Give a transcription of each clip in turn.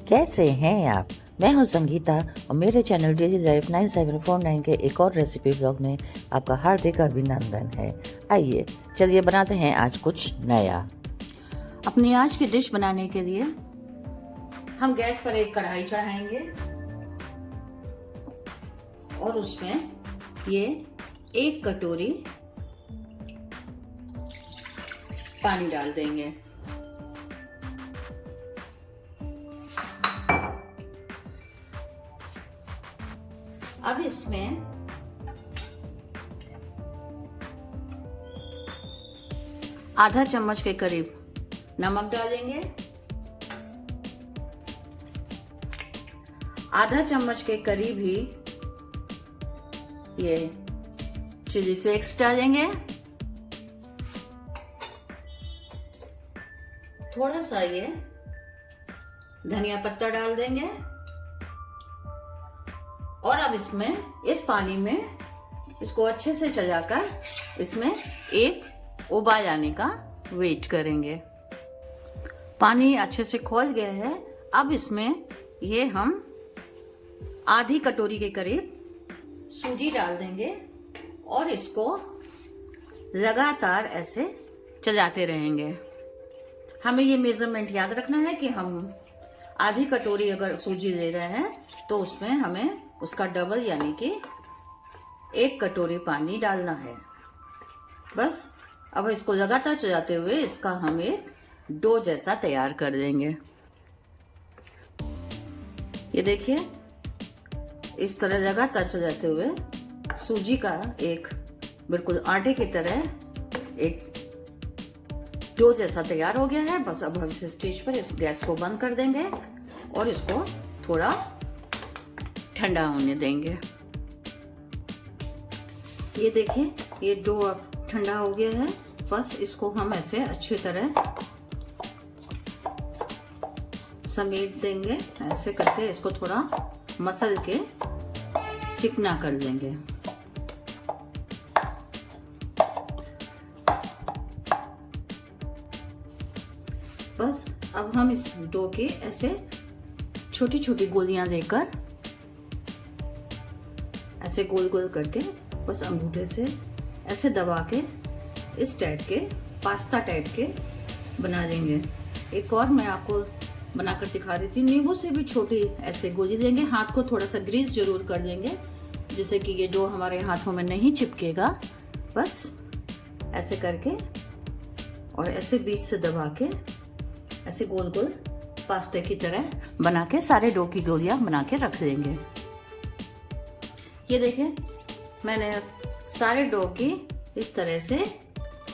कैसे हैं आप? मैं हूं संगीता और मेरे चैनल डेली लाइफ 9749 के एक और रेसिपी ब्लॉग में आपका हार्दिक अभिनंदन है। आइए चलिए बनाते हैं आज कुछ नया। अपनी आज की डिश बनाने के लिए हम गैस पर एक कढ़ाई चढ़ाएंगे और उसमें ये 1 कटोरी पानी डाल देंगे। अब इसमें आधा चम्मच के करीब नमक डालेंगे, आधा चम्मच के करीब ही ये चिली फ्लेक्स डालेंगे, थोड़ा सा ये धनिया पत्ता डाल देंगे और अब इसमें इस पानी में इसको अच्छे से चलाकर इसमें एक उबाल आने का वेट करेंगे। पानी अच्छे से खौल गया है। अब इसमें ये हम आधी कटोरी के करीब सूजी डाल देंगे और इसको लगातार ऐसे चलाते रहेंगे। हमें ये मेजरमेंट याद रखना है कि हम आधी कटोरी अगर सूजी ले रहे हैं तो उसमें हमें उसका डबल यानी कि 1 कटोरी पानी डालना है। बस अब इसको लगातार चलाते हुए इसका हम एक डो जैसा तैयार कर देंगे। ये देखिए, इस तरह लगातार चलाते हुए सूजी का एक बिल्कुल आटे की तरह एक डो जैसा तैयार हो गया है। बस अब हम इस स्टेज पर इस गैस को बंद कर देंगे और इसको थोड़ा ठंडा होने देंगे। ये देखिए, ये डो अब ठंडा हो गया है। बस इसको हम ऐसे अच्छी तरह समेट देंगे, ऐसे करके इसको थोड़ा मसल के चिकना कर देंगे। बस अब हम इस डो के ऐसे छोटी छोटी गोलियां लेकर ऐसे गोल गोल करके बस अंगूठे से ऐसे दबा के इस टाइप के पास्ता टाइप के बना देंगे। एक और मैं आपको बनाकर दिखा देती हूँ। नींबू से भी छोटी ऐसे गोली देंगे। हाथ को थोड़ा सा ग्रीस जरूर कर देंगे जिससे कि ये डो हमारे हाथों में नहीं चिपकेगा। बस ऐसे करके और ऐसे बीच से दबा के ऐसे गोल गोल पास्ते की तरह बना के सारे डो की गोलियां बना के रख देंगे। ये देखिए, मैंने सारे डो की इस तरह से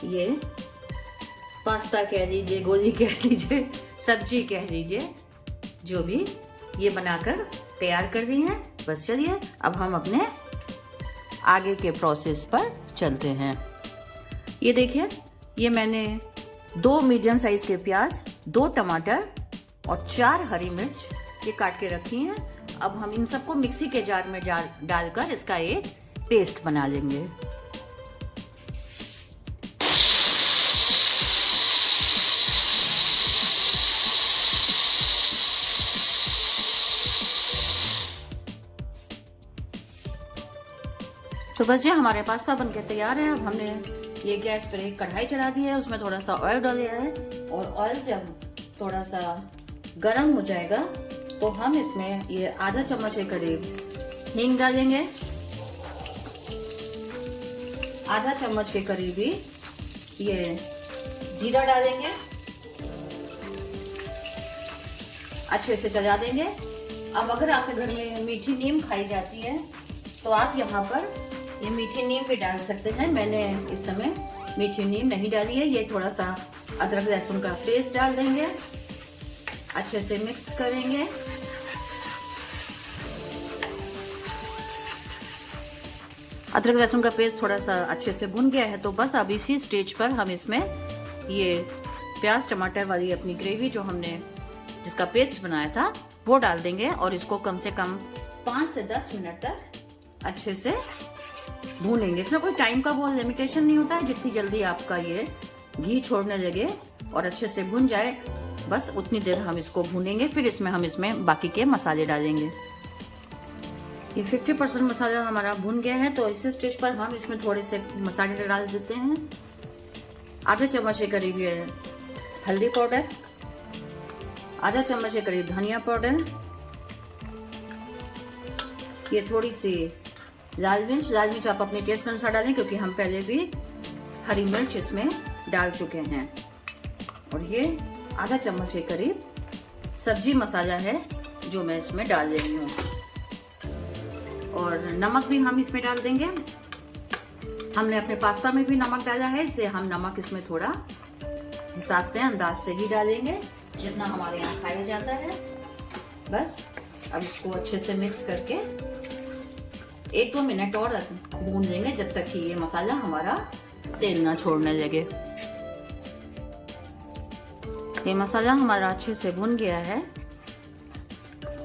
ये पास्ता कह लीजिए, गोली कह लीजिए, सब्जी कह लीजिए, जो भी ये बनाकर तैयार कर दी है। बस चलिए अब हम अपने आगे के प्रोसेस पर चलते हैं। ये देखिए, ये मैंने 2 मीडियम साइज के प्याज, 2 टमाटर और 4 हरी मिर्च ये काट के रखी हैं। अब हम इन सबको मिक्सी के जार में डालकर इसका एक पेस्ट बना लेंगे। तो बस ये हमारे पास्ता बनके तैयार है। अब हमने ये गैस पर एक कढ़ाई चढ़ा दी है, उसमें थोड़ा सा ऑयल डाल दिया है और ऑयल जब थोड़ा सा गर्म हो जाएगा तो हम इसमें ये आधा चम्मच के करीब हींग डालेंगे, आधा चम्मच के करीब ही ये जीरा डालेंगे, अच्छे से चला देंगे। अब अगर आपके घर में मीठी नीम खाई जाती है तो आप यहाँ पर ये मीठी नीम भी डाल सकते हैं। मैंने इस समय मीठी नीम नहीं डाली है। ये थोड़ा सा अदरक लहसुन का पेस्ट डाल देंगे, अच्छे से मिक्स करेंगे। अदरक लहसुन का पेस्ट थोड़ा सा अच्छे से भुन गया है तो बस अब इसी स्टेज पर हम इसमें ये प्याज टमाटर वाली अपनी ग्रेवी जो हमने जिसका पेस्ट बनाया था वो डाल देंगे और इसको कम से कम 5 से 10 मिनट तक अच्छे से भूनेंगे। इसमें कोई टाइम का वो लिमिटेशन नहीं होता है, जितनी जल्दी आपका ये घी छोड़ने लगे और अच्छे से भुन जाए बस उतनी देर हम इसको भूनेंगे, फिर इसमें बाकी के मसाले डालेंगे। ये 50% मसाला हमारा भुन गया है, तो इस स्टेज पर हम इसमें थोड़े से मसाले डाल देते हैं। आधा चम्मच के करीब ये हल्दी पाउडर, आधा चम्मच के करीब धनिया पाउडर, ये थोड़ी सी लाल मिर्च आप अपने टेस्ट के अनुसार डालें, क्योंकि हम पहले भी हरी मिर्च इसमें डाल चुके हैं। और ये आधा चम्मच के करीब सब्जी मसाला है जो मैं इसमें डाल रही हूँ। और नमक भी हम इसमें डाल देंगे। हमने अपने पास्ता में भी नमक डाला है, इससे हम नमक इसमें थोड़ा हिसाब से, अंदाज से ही डालेंगे, जितना हमारे यहाँ खाया जाता है। बस अब इसको अच्छे से मिक्स करके 1-2 मिनट और भून लेंगे, जब तक कि ये मसाला हमारा तेल ना छोड़ने लगे। ये मसाला हमारा अच्छे से भुन गया है।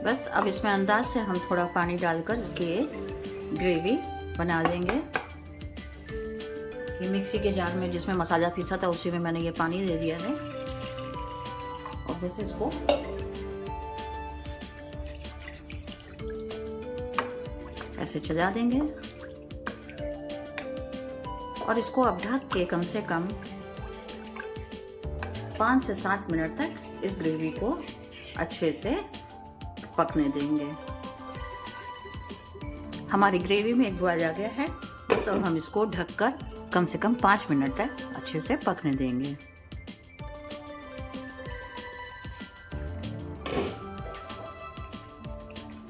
बस अब इसमें अंदाज से हम थोड़ा पानी डालकर इसकी ग्रेवी बना लेंगे। ये मिक्सी के जार में जिसमें मसाला पीसा था उसी में मैंने ये पानी दे दिया है, और बस इसको ऐसे चला देंगे। और इसको अब ढक के कम से कम 5 से 7 मिनट तक इस ग्रेवी को अच्छे से पकने देंगे। हमारी ग्रेवी में एक बॉयल आ गया है, बस अब हम इसको ढककर कम से कम 5 मिनट तक अच्छे से पकने देंगे।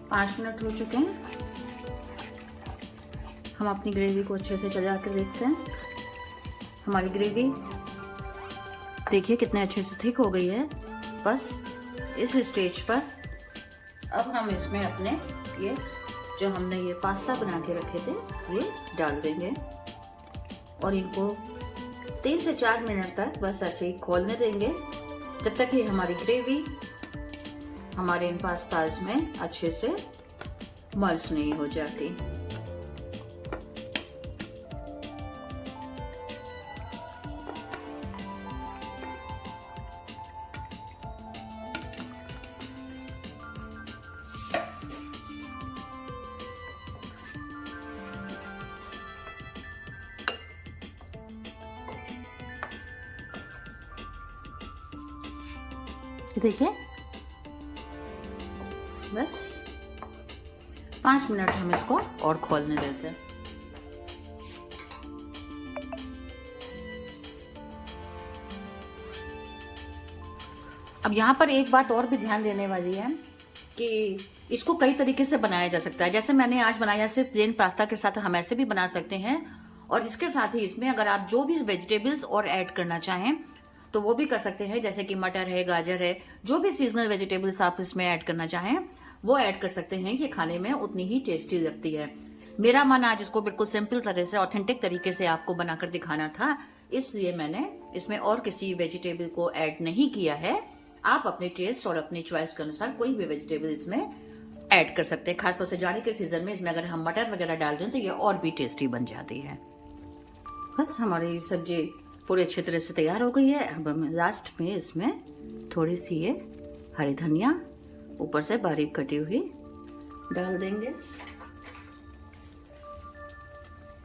पाँच मिनट हो चुके हैं। हम अपनी ग्रेवी को अच्छे से चला कर देखते हैं। हमारी ग्रेवी देखिए कितने अच्छे से थिक हो गई है। बस इस स्टेज पर अब हम इसमें अपने ये जो हमने ये पास्ता बना के रखे थे ये डाल देंगे, और इनको 3 से 4 मिनट तक बस ऐसे ही खोलने देंगे, जब तक कि हमारी ग्रेवी हमारे इन पास्ताज में अच्छे से मर्ज नहीं हो जाती। देखिए बस 5 मिनट हम इसको और खोलने देते हैं। अब यहाँ पर एक बात और भी ध्यान देने वाली है कि इसको कई तरीके से बनाया जा सकता है। जैसे मैंने आज बनाया सिर्फ प्लेन पास्ता के साथ, हम ऐसे भी बना सकते हैं, और इसके साथ ही इसमें अगर आप जो भी वेजिटेबल्स और ऐड करना चाहें तो वो भी कर सकते हैं। जैसे कि मटर है, गाजर है, जो भी सीजनल वेजिटेबल्स आप इसमें ऐड करना चाहें वो ऐड कर सकते हैं। ये खाने में उतनी ही टेस्टी लगती है। मेरा मन आज इसको बिल्कुल सिंपल तरह से, ऑथेंटिक तरीके से आपको बनाकर दिखाना था, इसलिए मैंने इसमें और किसी वेजिटेबल को ऐड नहीं किया है। आप अपने टेस्ट और अपनी चॉइस के अनुसार कोई भी वेजिटेबल इसमें ऐड कर सकते हैं। खासतौर से जाड़े के सीजन में इसमें अगर हम मटर वगैरह डाल दें तो ये और भी टेस्टी बन जाती है। बस हमारी सब्जी पूरे अच्छे तरह से तैयार हो गई है। अब हम लास्ट में इसमें थोड़ी सी ये हरी धनिया ऊपर से बारीक कटी हुई डाल देंगे।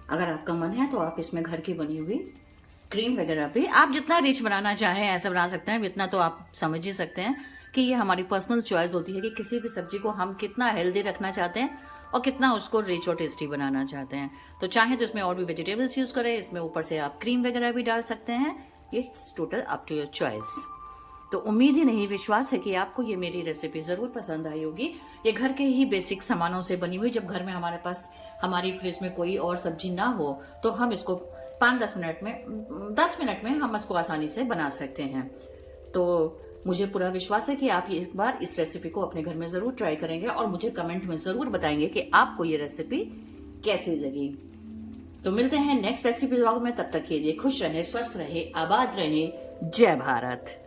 अगर आपका मन है तो आप इसमें घर की बनी हुई क्रीम वगैरह भी, आप जितना रिच बनाना चाहें ऐसा बना सकते हैं। इतना तो आप समझ ही सकते हैं कि ये हमारी पर्सनल चॉइस होती है कि किसी भी सब्जी को हम कितना हेल्दी रखना चाहते हैं और कितना उसको रिच और टेस्टी बनाना चाहते हैं। तो चाहे तो इसमें और भी वेजिटेबल्स यूज करें, इसमें ऊपर से आप क्रीम वगैरह भी डाल सकते हैं। ये total up to your choice. तो उम्मीद ही नहीं, विश्वास है कि आपको ये मेरी रेसिपी जरूर पसंद आई होगी। ये घर के ही बेसिक सामानों से बनी हुई, जब घर में हमारे पास हमारी फ्रिज में कोई और सब्जी ना हो तो हम इसको 5-10 मिनट में 10 मिनट में हम इसको आसानी से बना सकते हैं। तो मुझे पूरा विश्वास है कि आप ये एक बार इस रेसिपी को अपने घर में जरूर ट्राई करेंगे और मुझे कमेंट में जरूर बताएंगे कि आपको ये रेसिपी कैसी लगी। तो मिलते हैं नेक्स्ट रेसिपी व्लॉग में। तब तक के लिए खुश रहे, स्वस्थ रहे, आबाद रहे। जय भारत।